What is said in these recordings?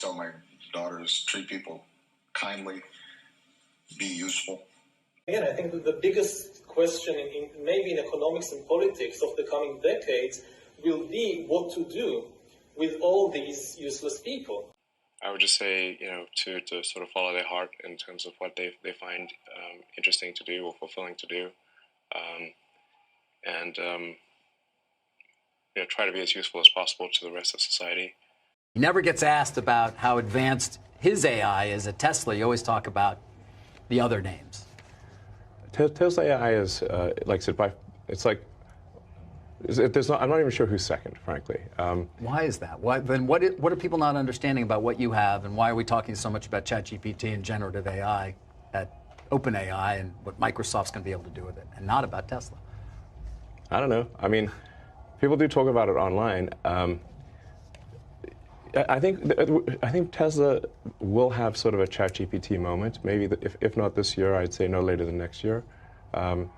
Tell my daughters, treat people kindly, be useful. Again, I think that the biggest question maybe in economics and politics of the coming decades will be what to do with all these useless people. I would just say, to sort of follow their heart in terms of what they find interesting to do or fulfilling to do, and try to be as useful as possible to the rest of society. He never gets asked about how advanced his AI is at Tesla. You always talk about the other names. Tesla AI is, like I said, it's like, I'm not even sure who's second, frankly. Why is that? What are people not understanding about what you have, and why are we talking so much about ChatGPT and generative AI at OpenAI and what Microsoft's going to be able to do with it, and not about Tesla? I don't know. I mean, people do talk about it online. I think Tesla will have sort of a ChatGPT moment. Maybe if not this year, I'd say no later than next year.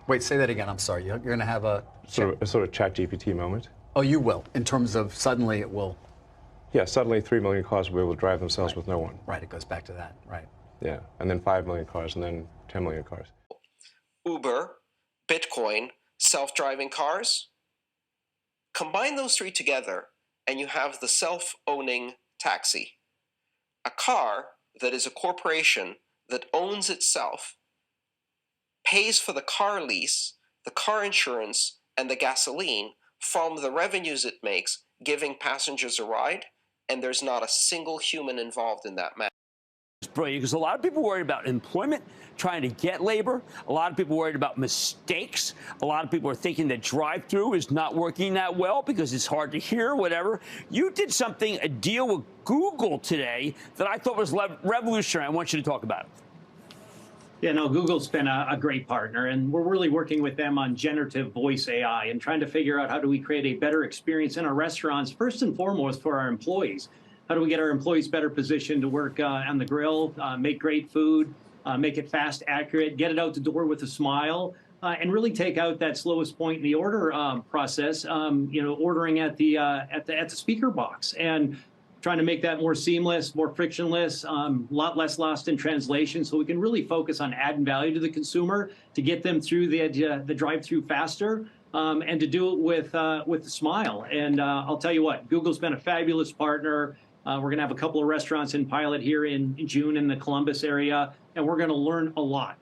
Wait, say that again. I'm sorry. You're going to have a sort of ChatGPT moment. Oh, you will. In terms of suddenly it will. Yeah, suddenly 3 million cars will be able to drive themselves with no one. Right. It goes back to that. Right. Yeah, and then 5 million cars, and then 10 million cars. Uber, Bitcoin, self-driving cars. Combine those three together, and you have the self-owning taxi. A car that is a corporation that owns itself, pays for the car lease, the car insurance, and the gasoline from the revenues it makes, giving passengers a ride, and there's not a single human involved in that matter. It's brilliant because a lot of people worried about employment, trying to get labor. A lot of people worried about mistakes. A lot of people are thinking that drive-through is not working that well because it's hard to hear, whatever. You did something, a deal with Google today that I thought was revolutionary. I want you to talk about it. Yeah, no, Google's been a great partner, and we're really working with them on generative voice AI and trying to figure out how do we create a better experience in our restaurants, first and foremost for our employees. How do we get our employees better positioned to work on the grill, make great food, make it fast, accurate, get it out the door with a smile, and really take out that slowest point in the order process, ordering at the speaker box, and trying to make that more seamless, more frictionless, a lot less lost in translation, so we can really focus on adding value to the consumer to get them through the drive-through faster, and to do it with a smile. And I'll tell you what, Google's been a fabulous partner. We're going to have a couple of restaurants in pilot here in June in the Columbus area, and we're going to learn a lot.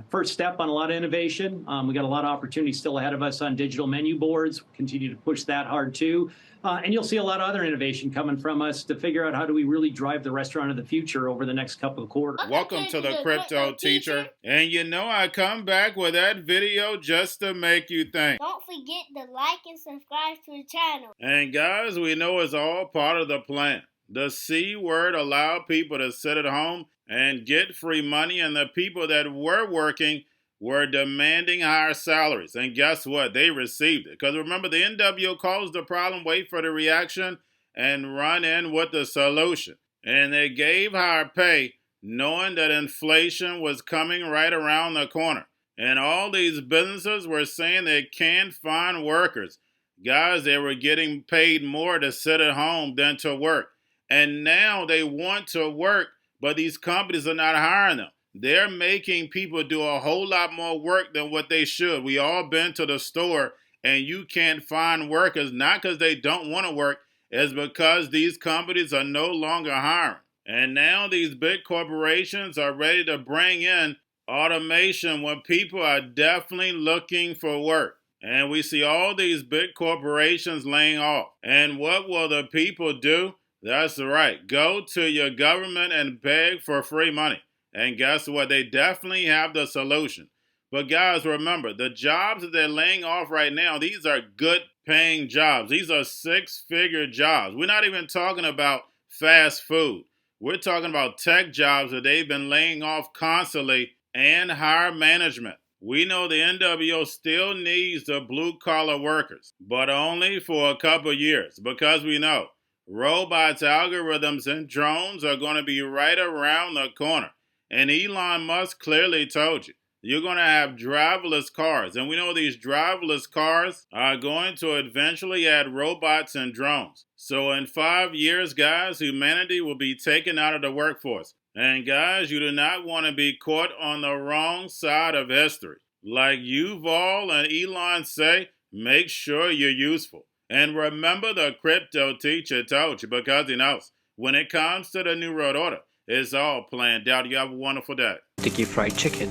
First step on a lot of innovation. We got a lot of opportunities still ahead of us on digital menu boards. Continue to push that hard too. And you'll see a lot of other innovation coming from us to figure out how do we really drive the restaurant of the future over the next couple of quarters. Welcome to the Crypto Teacher. And you know I come back with that video just to make you think. Don't forget to like and subscribe to the channel. And guys, we know it's all part of the plan. The C word allowed people to sit at home and get free money, and the people that were working were demanding higher salaries. And guess what? They received it. Because remember, the NWO caused the problem, wait for the reaction, and run in with the solution. And they gave higher pay, knowing that inflation was coming right around the corner. And all these businesses were saying they can't find workers. Guys, they were getting paid more to sit at home than to work. And now they want to work, but these companies are not hiring them. They're making people do a whole lot more work than what they should. We all been to the store and you can't find workers, not because they don't want to work, it's because these companies are no longer hiring. And now these big corporations are ready to bring in automation when people are definitely looking for work. And we see all these big corporations laying off. And what will the people do? That's right. Go to your government and beg for free money. And guess what? They definitely have the solution. But guys, remember, the jobs that they're laying off right now, these are good paying jobs. These are six-figure jobs. We're not even talking about fast food. We're talking about tech jobs that they've been laying off constantly and higher management. We know the NWO still needs the blue-collar workers, but only for a couple years, because we know robots, algorithms, and drones are going to be right around the corner. And Elon Musk clearly told you, you're going to have driverless cars. And we know these driverless cars are going to eventually add robots and drones. So in 5 years, guys, humanity will be taken out of the workforce. And guys, you do not want to be caught on the wrong side of history. Like Yuval and Elon say, make sure you're useful. And remember, the crypto teacher told you, because he knows when it comes to the New World Order, it's all planned out. You have a wonderful day. Kentucky Fried Chicken,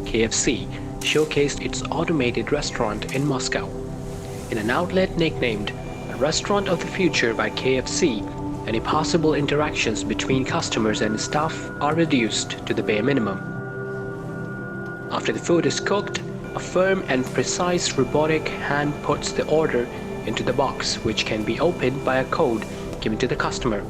KFC, showcased its automated restaurant in Moscow. In an outlet nicknamed a Restaurant of the Future by KFC, any possible interactions between customers and staff are reduced to the bare minimum. After the food is cooked, a firm and precise robotic hand puts the order into the box, which can be opened by a code given to the customer.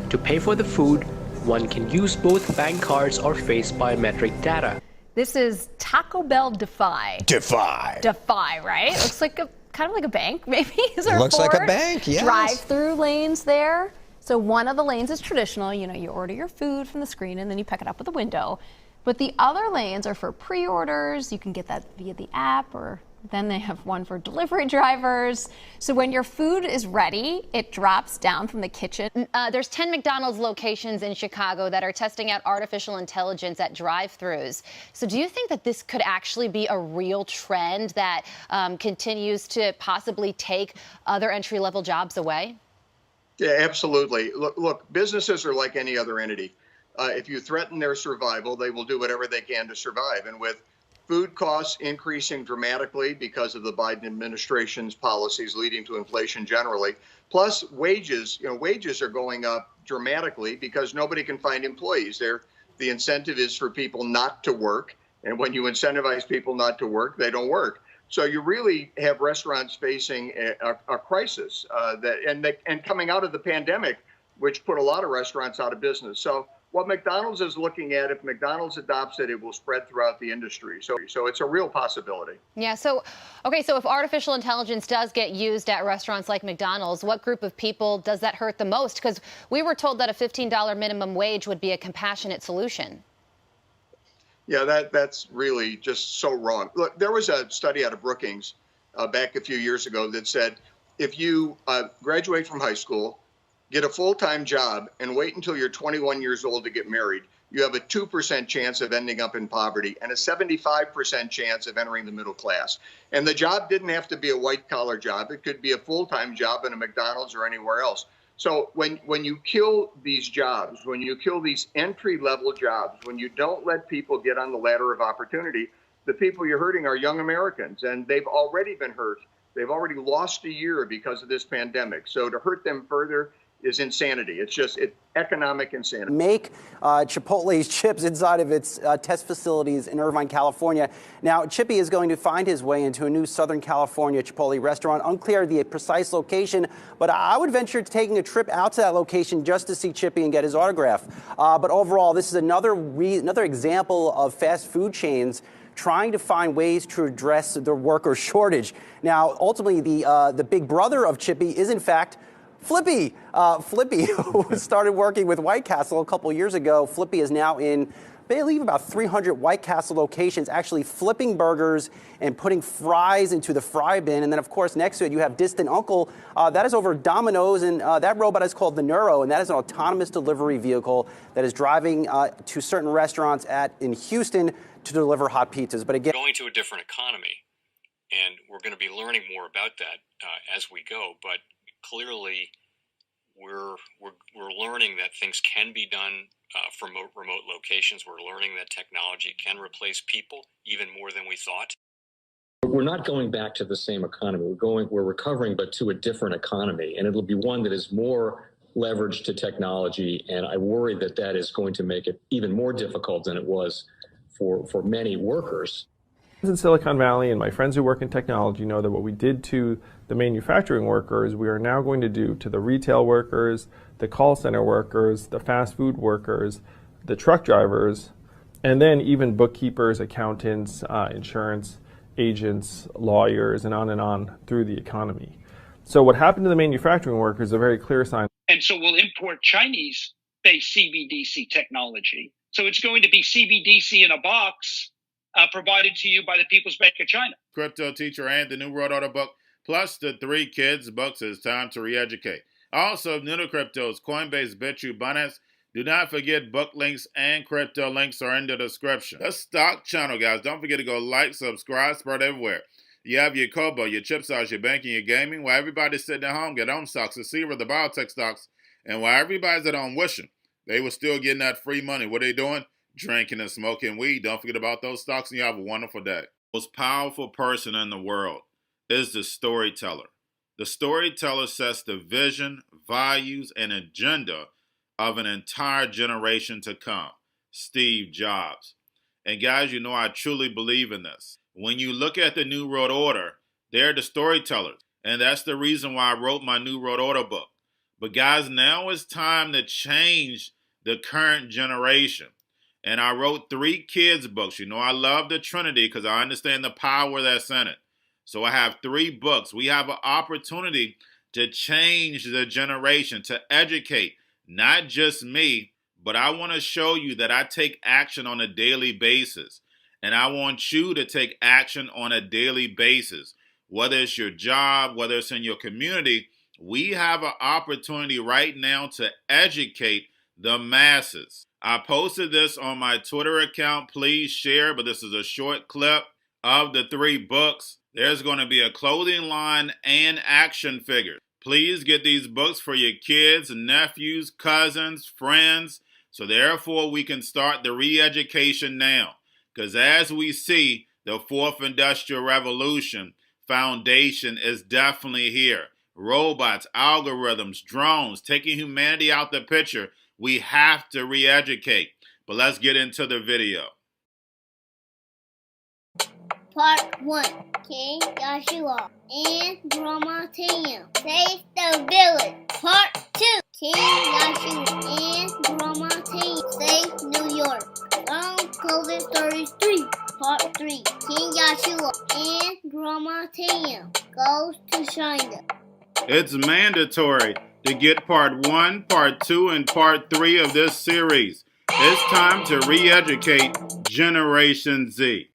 To pay for the food, one can use both bank cards or face biometric data. This is Taco Bell Defy. Defy, right? Looks like kind of like a bank, maybe. Looks like a bank, yes. Drive-through lanes there. So one of the lanes is traditional. You know, you order your food from the screen and then you pick it up at the window. But the other lanes are for pre-orders. You can get that via the app, or then they have one for delivery drivers. So when your food is ready, it drops down from the kitchen. There's 10 McDonald's locations in Chicago that are testing out artificial intelligence at drive-thrus. So do you think that this could actually be a real trend that continues to possibly take other entry-level jobs away? Yeah, absolutely. Look, businesses are like any other entity. If you threaten their survival, they will do whatever they can to survive. And with food costs increasing dramatically because of the Biden administration's policies leading to inflation generally, plus wages are going up dramatically because nobody can find employees. The incentive is for people not to work. And when you incentivize people not to work, they don't work. So you really have restaurants facing a crisis and coming out of the pandemic, which put a lot of restaurants out of business. So what McDonald's is looking at, if McDonald's adopts it, it will spread throughout the industry. So it's a real possibility. Yeah. So if artificial intelligence does get used at restaurants like McDonald's, what group of people does that hurt the most? Because we were told that a $15 minimum wage would be a compassionate solution. Yeah, that's really just so wrong. Look, there was a study out of Brookings back a few years ago that said if you graduate from high school, get a full-time job, and wait until you're 21 years old to get married, you have a 2% chance of ending up in poverty and a 75% chance of entering the middle class. And the job didn't have to be a white-collar job. It could be a full-time job in a McDonald's or anywhere else. So when you kill these jobs, when you kill these entry-level jobs, when you don't let people get on the ladder of opportunity, the people you're hurting are young Americans, and they've already been hurt. They've already lost a year because of this pandemic. So to hurt them further is insanity. It's economic insanity. Make Chipotle's chips inside of its test facilities in Irvine, California. Now, Chippy is going to find his way into a new Southern California Chipotle restaurant. Unclear the precise location, but I would venture to taking a trip out to that location just to see Chippy and get his autograph. But overall, this is another example of fast food chains trying to find ways to address the worker shortage. Now, ultimately, the big brother of Chippy is, in fact, Flippy. Flippy, who started working with White Castle a couple years ago. Flippy is now in, I believe, about 300 White Castle locations, actually flipping burgers and putting fries into the fry bin. And then, of course, next to it, you have Distant Uncle. That is over Domino's, and that robot is called the Neuro, and that is an autonomous delivery vehicle that is driving to certain restaurants in Houston to deliver hot pizzas. But again, going to a different economy, and we're going to be learning more about that as we go. But clearly, we're learning that things can be done from remote locations. We're learning that technology can replace people even more than we thought. We're not going back to the same economy. We're recovering, but to a different economy, and it'll be one that is more leveraged to technology. And I worry that that is going to make it even more difficult than it was for many workers. In Silicon Valley, and my friends who work in technology know that what we did to the manufacturing workers, we are now going to do to the retail workers, the call center workers, the fast food workers, the truck drivers, and then even bookkeepers, accountants, insurance agents, lawyers, and on through the economy. So what happened to the manufacturing workers is a very clear sign. And so we'll import Chinese-based CBDC technology. So it's going to be CBDC in a box provided to you by the People's Bank of China. Crypto Teacher and the New World Order book, plus the 3 Kids books. It's time to re-educate. Also, new to cryptos, Coinbase, Bitrue, Binance. Do not forget book links and crypto links are in the description. The stock channel, guys. Don't forget to go like, subscribe, spread everywhere. You have your Kobo, your chip stocks, your banking, your gaming. While everybody's sitting at home, get home stocks, the Seaver, the biotech stocks. And while everybody's at home wishing they were still getting that free money, what are they doing? Drinking and smoking weed. Don't forget about those stocks, and you have a wonderful day. The most powerful person in the world is the storyteller. The storyteller sets the vision, values, and agenda of an entire generation to come. Steve Jobs. And guys, you know I truly believe in this. When you look at the New World Order, they're the storytellers. And that's the reason why I wrote my New World Order book. But guys, now it's time to change the current generation. And I wrote 3 kids' books. You know I love the Trinity because I understand the power that's in it. So I have 3 books. We have an opportunity to change the generation, to educate, not just me, but I want to show you that I take action on a daily basis. And I want you to take action on a daily basis. Whether it's your job, whether it's in your community, we have an opportunity right now to educate the masses. I posted this on my Twitter account. Please share, but this is a short clip of the 3 books. There's going to be a clothing line and action figures. Please get these books for your kids, nephews, cousins, friends, so therefore we can start the re-education now. Because as we see, the 4th Industrial Revolution foundation is definitely here. Robots, algorithms, drones, taking humanity out the picture. We have to re-educate. But let's get into the video. Part 1. King Joshua and Grandma Tam save the village. Part 2. King Joshua and Grandma Tam save New York. From COVID Stories 3. Part 3. King Joshua and Grandma Tam goes to China. It's mandatory to get part 1, part 2, and part 3 of this series. It's time to re-educate Generation Z.